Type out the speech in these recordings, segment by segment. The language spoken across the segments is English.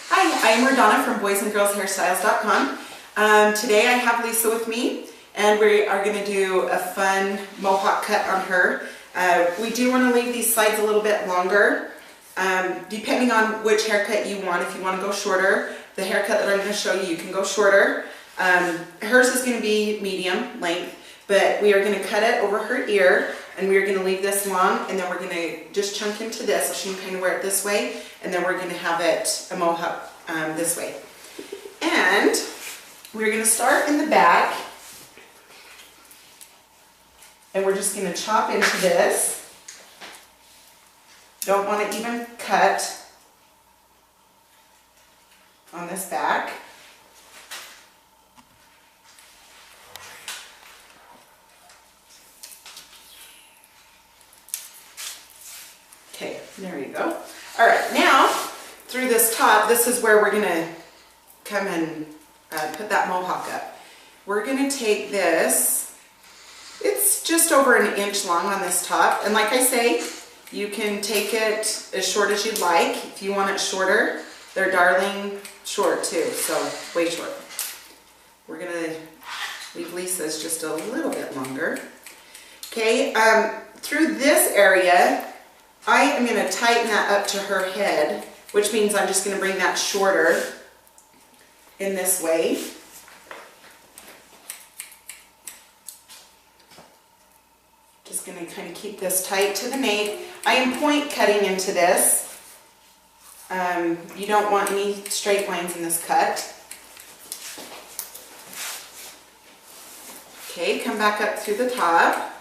Hi, I'm Donna from boysandgirlshairstyles.com. Today I have Lisa with me, and we are going to do a fun mohawk cut on her. We do want to leave these sides a little bit longer, depending on which haircut you want. If you want to go shorter, the haircut that I'm going to show you, you can go shorter. Hers is going to be medium length, but we are going to cut it over her ear, and we are going to leave this long, and then we're going to just chunk into this so she can kind of wear it this way, and then we're going to have it a mohawk this way. And we're going to start in the back, and we're just going to chop into this. Don't want to even cut on this back. Okay, there you go. All right, now through this top, this is where we're going to come and put that mohawk up. We're going to take this, it's just over an inch long on this top, and like I say, you can take it as short as you'd like. If you want it shorter, they're darling short too, so way short. We're going to leave Lisa's just a little bit longer. Okay, through this area, I am going to tighten that up to her head, which means I'm just going to bring that shorter in this way. Just going to kind of keep this tight to the nape. I am point cutting into this. You don't want any straight lines in this cut. Okay, come back up through the top.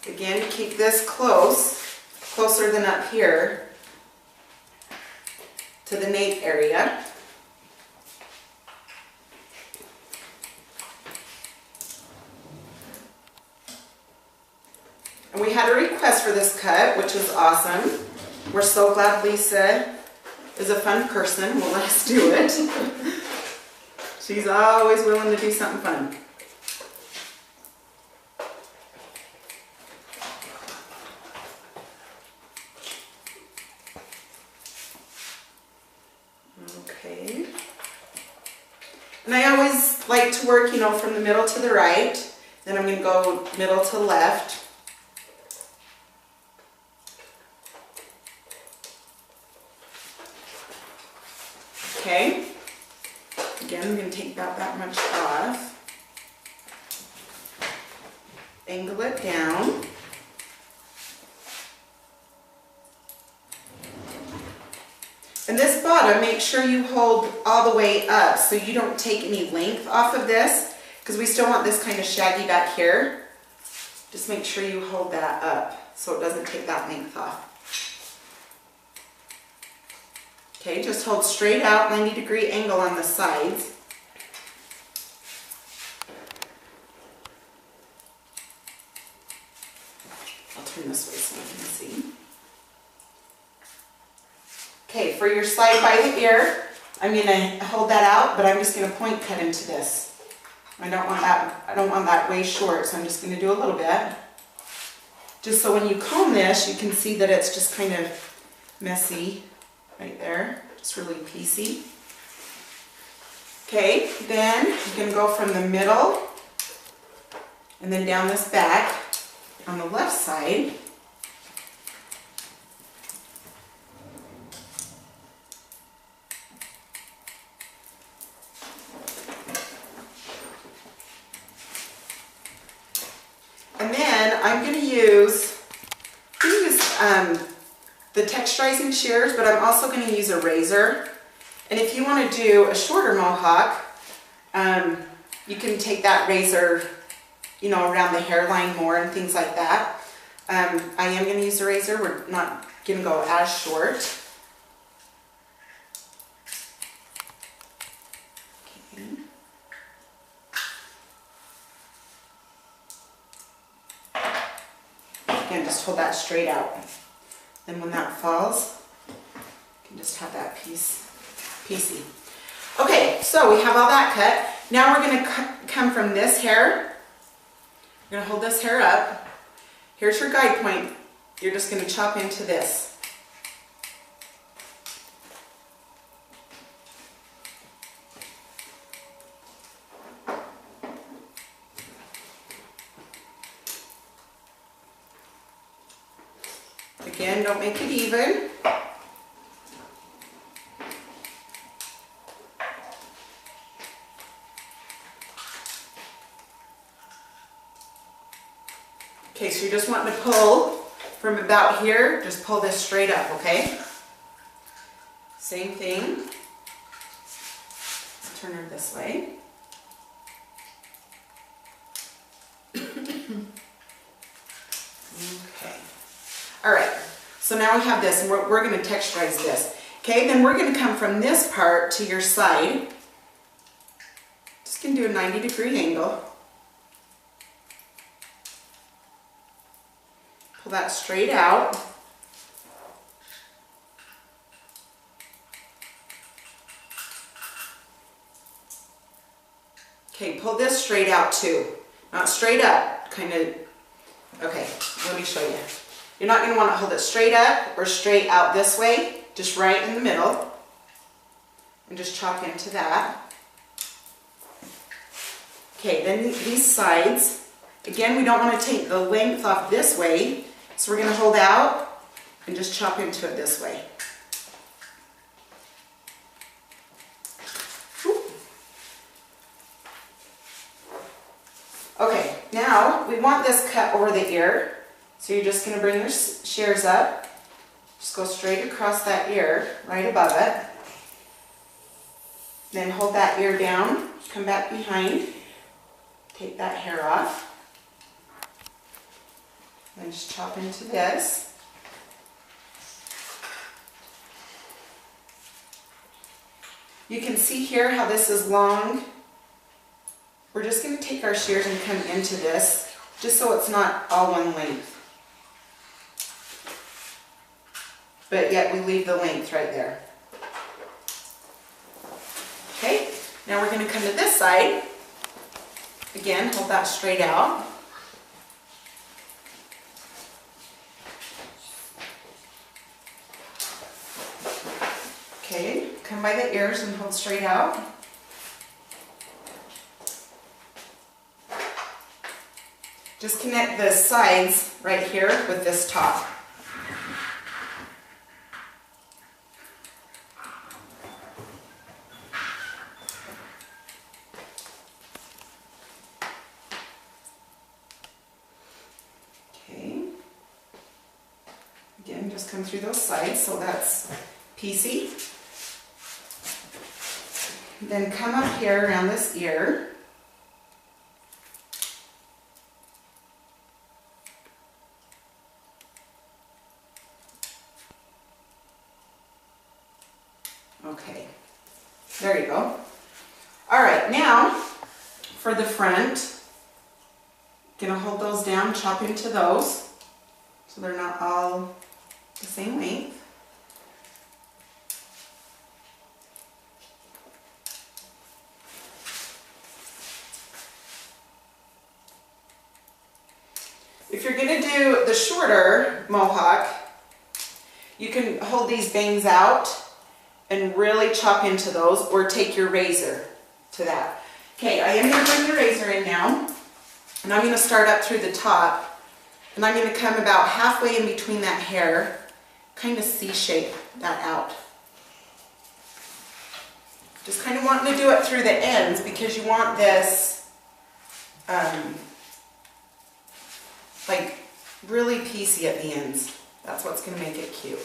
Again, keep this closer than up here to the nape area. And we had a request for this cut, which was awesome. We're so glad Lisa is a fun person, will let us do it. She's always willing to do something fun. Okay. And I always like to work, you know, from the middle to the right. Then I'm going to go middle to left. Okay. Again, I'm going to take that much off. Angle it down. And this bottom, make sure you hold all the way up so you don't take any length off of this, because we still want this kind of shaggy back here. Just make sure you hold that up so it doesn't take that length off. Okay, just hold straight out, 90-degree angle on the sides. I'll turn this way so you can see. Okay, for your slide by the ear, I'm going to hold that out, but I'm just going to point cut into this. I don't want that way short, so I'm just going to do a little bit. Just so when you comb this, you can see that it's just kind of messy right there, just really piecey. Okay, then I'm going to go from the middle and then down this back on the left side. And then I'm going to use the texturizing shears, but I'm also going to use a razor. And if you want to do a shorter mohawk, you can take that razor, you know, around the hairline more and things like that. I am going to use a razor. We're not going to go as short. Okay. Again, just hold that straight out. Then when that falls, you can just have that piecey. Okay, so we have all that cut. Now we're going to come from this hair. We're going to hold this hair up, Here's your guide point. You're just going to chop into this. Again, don't make it even. Okay, so you're just wanting to pull from about here, just pull this straight up, okay? Same thing. Let's turn her this way. Okay. All right, so now we have this, and we're going to texturize this. Okay, then we're going to come from this part to your side. Just going to do a 90-degree angle. Pull that straight out. Okay, pull this straight out too. Not straight up, kind of, okay, let me show you. You're not going to want to hold it straight up or straight out this way, just right in the middle. And just chop into that. Okay, then these sides, again, we don't want to take the length off this way, so we're going to hold out and just chop into it this way. Okay, now we want this cut over the ear. So you're just going to bring your shears up, just go straight across that ear, right above it. Then hold that ear down, come back behind, take that hair off. Then just chop into this. You can see here how this is long. We're just going to take our shears and come into this, just so it's not all one length. But yet we leave the length right there. Okay, now we're going to come to this side. Again, hold that straight out. Okay, come by the ears and hold straight out. Just connect the sides right here with this top. Okay. Again, just come through those sides, so that's piecey. Then come up here around this ear. Okay, there you go. All right, now for the front, gonna hold those down, chop into those so they're not all the same length. If you're gonna do the shorter mohawk, you can hold these bangs out and really chop into those, or take your razor to that. Okay, I am going to bring the razor in now, and I'm going to start up through the top, and I'm going to come about halfway in between that hair, kind of C-shape that out. Just kind of wanting to do it through the ends because you want this like really piecey at the ends. That's what's going to make it cute.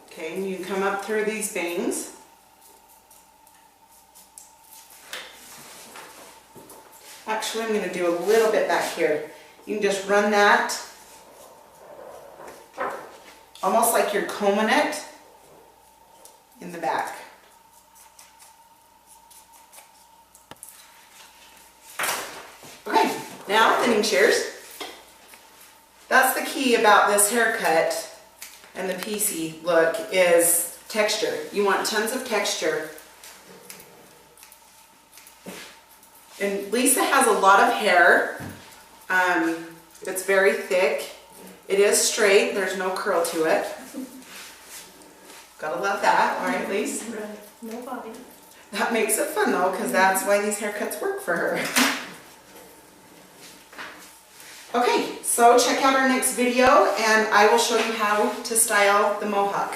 Okay, and you come up through these bangs. Actually, I'm going to do a little bit back here. You can just run that almost like you're combing it in the back. Okay, now thinning shears. That's the key about this haircut and the piecey look is texture. You want tons of texture And Lisa has a lot of hair. It's very thick. It is straight. There's no curl to it. Gotta love that. All right, Lisa? Right. No body. That makes it fun though, because that's why these haircuts work for her. Okay, so check out our next video and I will show you how to style the mohawk.